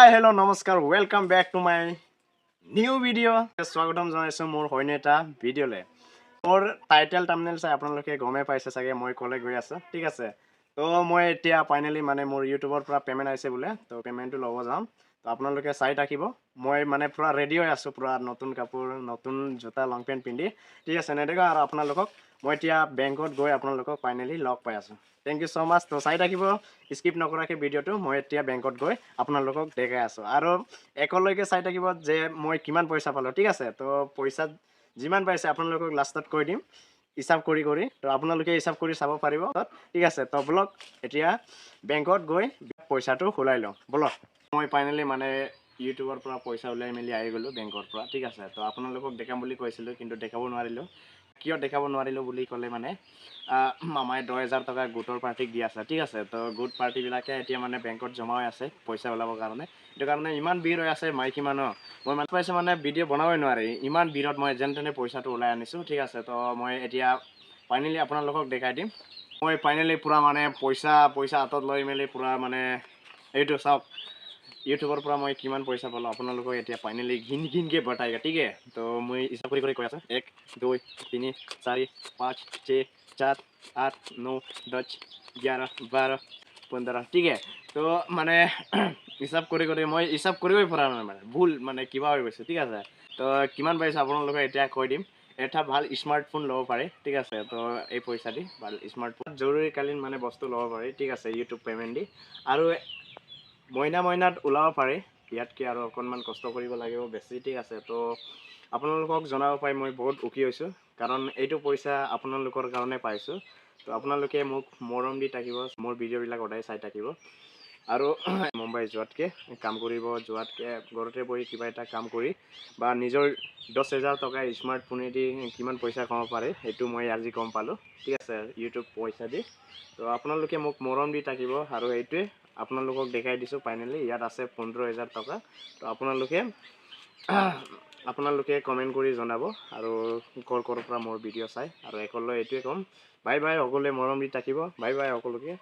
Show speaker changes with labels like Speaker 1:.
Speaker 1: হাই hello' নমস্কাৰ welcome back to my new video' স্বাগতম জনাইছোঁ মোৰ হয়নে এটা ভিডিঅ'লৈ মোৰ টাইটেল থাম্বনেইল চাই আপোনালোকে গমেই পাইছে চাগে মই ক'লে গৈ আছোঁ ঠিক আছে তো মই এতিয়া ফাইনেলি মানে মোৰ ইউটিউবৰ পৰা পে'মেণ্ট আহিছে বোলে তো পে'মেণ্টটো ল'ব যাম তো আপোনালোকে চাই থাকিব মই মানে পূৰা ৰেডি হৈ আছোঁ পূৰা নতুন কাপোৰ নতুন জোতা লং পেণ্ট পিন্ধি ঠিক আছে নেদেখা আৰু আপোনালোকক মই এতিয়া বেংকত গৈ আপোনালোকক ফাইনেলি লগ পাই আছোঁ থেংক ইউ ছ' মাছ তো চাই থাকিব স্কিপ নকৰাকৈ ভিডিঅ'টো মই এতিয়া বেংকত গৈ আপোনালোকক দেখাই আছোঁ আৰু একলৈকে চাই থাকিব যে মই কিমান পইচা পালোঁ ঠিক আছে তো পইচা যিমান পাইছে আপোনালোকক লাষ্টত কৈ দিম হিচাপ কৰি তো আপোনালোকে হিচাপ কৰি চাব পাৰিব ঠিক আছে তো বলক এতিয়া বেংকত গৈ পইচাটো ওলাই লওঁ বলক মই ফাইনেলি মানে ইউটিউবৰ পৰা পইচা ওলাই মেলি আহি গ'লোঁ বেংকৰ পৰা ঠিক আছে তো আপোনালোকক দেখাম বুলি কৈছিলোঁ কিন্তু দেখাব নোৱাৰিলোঁ কিয় দেখাব নোৱাৰিলোঁ বুলি ক'লে মানে মামাই 10,000 টকা গোটৰ পাৰ্টিক দি আছে ঠিক আছে তো গোট পাৰ্টিবিলাকে এতিয়া মানে বেংকত জমা হৈ আছে পইচা ওলাবৰ কাৰণে সেইটো কাৰণে ইমান ভিৰ হৈ আছে মাইকী মানুহ মই মানুহ পাইছোঁ মানে ভিডিঅ' বনাবই নোৱাৰি ইমান ভিৰত মই যেন তেনে পইচাটো ওলাই আনিছোঁ ঠিক আছে তো মই এতিয়া ফাইনেলি আপোনালোকক দেখাই দিম মই ফাইনেলি পূৰা মানে পইচা হাতত লৈ মেলি পূৰা মানে এইটো চাওক ইউটিউবৰ পৰা মই কিমান পইচা পালোঁ আপোনালোকক এতিয়া ফাইনেলি ঘিনকৈ বতাই ঠিক আছে তো মই হিচাপ কৰি কৈ আছোঁ 1 2 3 4 5 6 7 8 9 10 11 12 15 ঠিক আছে তো মানে হিচাপ কৰি মই হিচাপ কৰিবই পৰা নাই মানে ভুল মানে কিবা হৈ গৈছে ঠিক আছে তো কিমান পাইছে আপোনালোকে এতিয়া কৈ দিম এটা ভাল স্মাৰ্টফোন ল'ব পাৰে ঠিক আছে তো এই পইচা দি ভাল স্মাৰ্টফোন জৰুৰীকালীন মানে বস্তু ল'ব পাৰে ঠিক আছে ইউটিউব পে'মেণ্ট দি আৰু মইনাত ওলাব পাৰে ইয়াতকৈ আৰু অকণমান কষ্ট কৰিব লাগিব বেছি ঠিক আছে তো আপোনালোকক জনাব পাৰি মই বহুত সুখী হৈছোঁ কাৰণ এইটো পইচা আপোনালোকৰ কাৰণে পাইছোঁ তো আপোনালোকে মোক মৰম দি থাকিব মোৰ ভিডিঅ'বিলাক সদায় চাই থাকিব আৰু মুম্বাই যোৱাতকৈ কাম কৰিব যোৱাতকৈ ঘৰতে বহি কিবা এটা কাম কৰি বা নিজৰ 10,000 টকা স্মাৰ্টফোনেদি কিমান পইচা কমাব পাৰে সেইটো মই আজি গম পালোঁ ঠিক আছে ইউটিউব পইচা দি তো আপোনালোকে মোক মৰম দি থাকিব আৰু এইটোৱে আপোনালোকক দেখাই দিছোঁ ফাইনেলি ইয়াত আছে 15,000 টকা তো আপোনালোকে কমেণ্ট কৰি জনাব আৰু ক'ৰ পৰা মোৰ ভিডিঅ' চাই আৰু একলৈ এইটোৱে ক'ম বাই বাই সকলোৱে মৰম দি থাকিব বাই বাই সকলোকে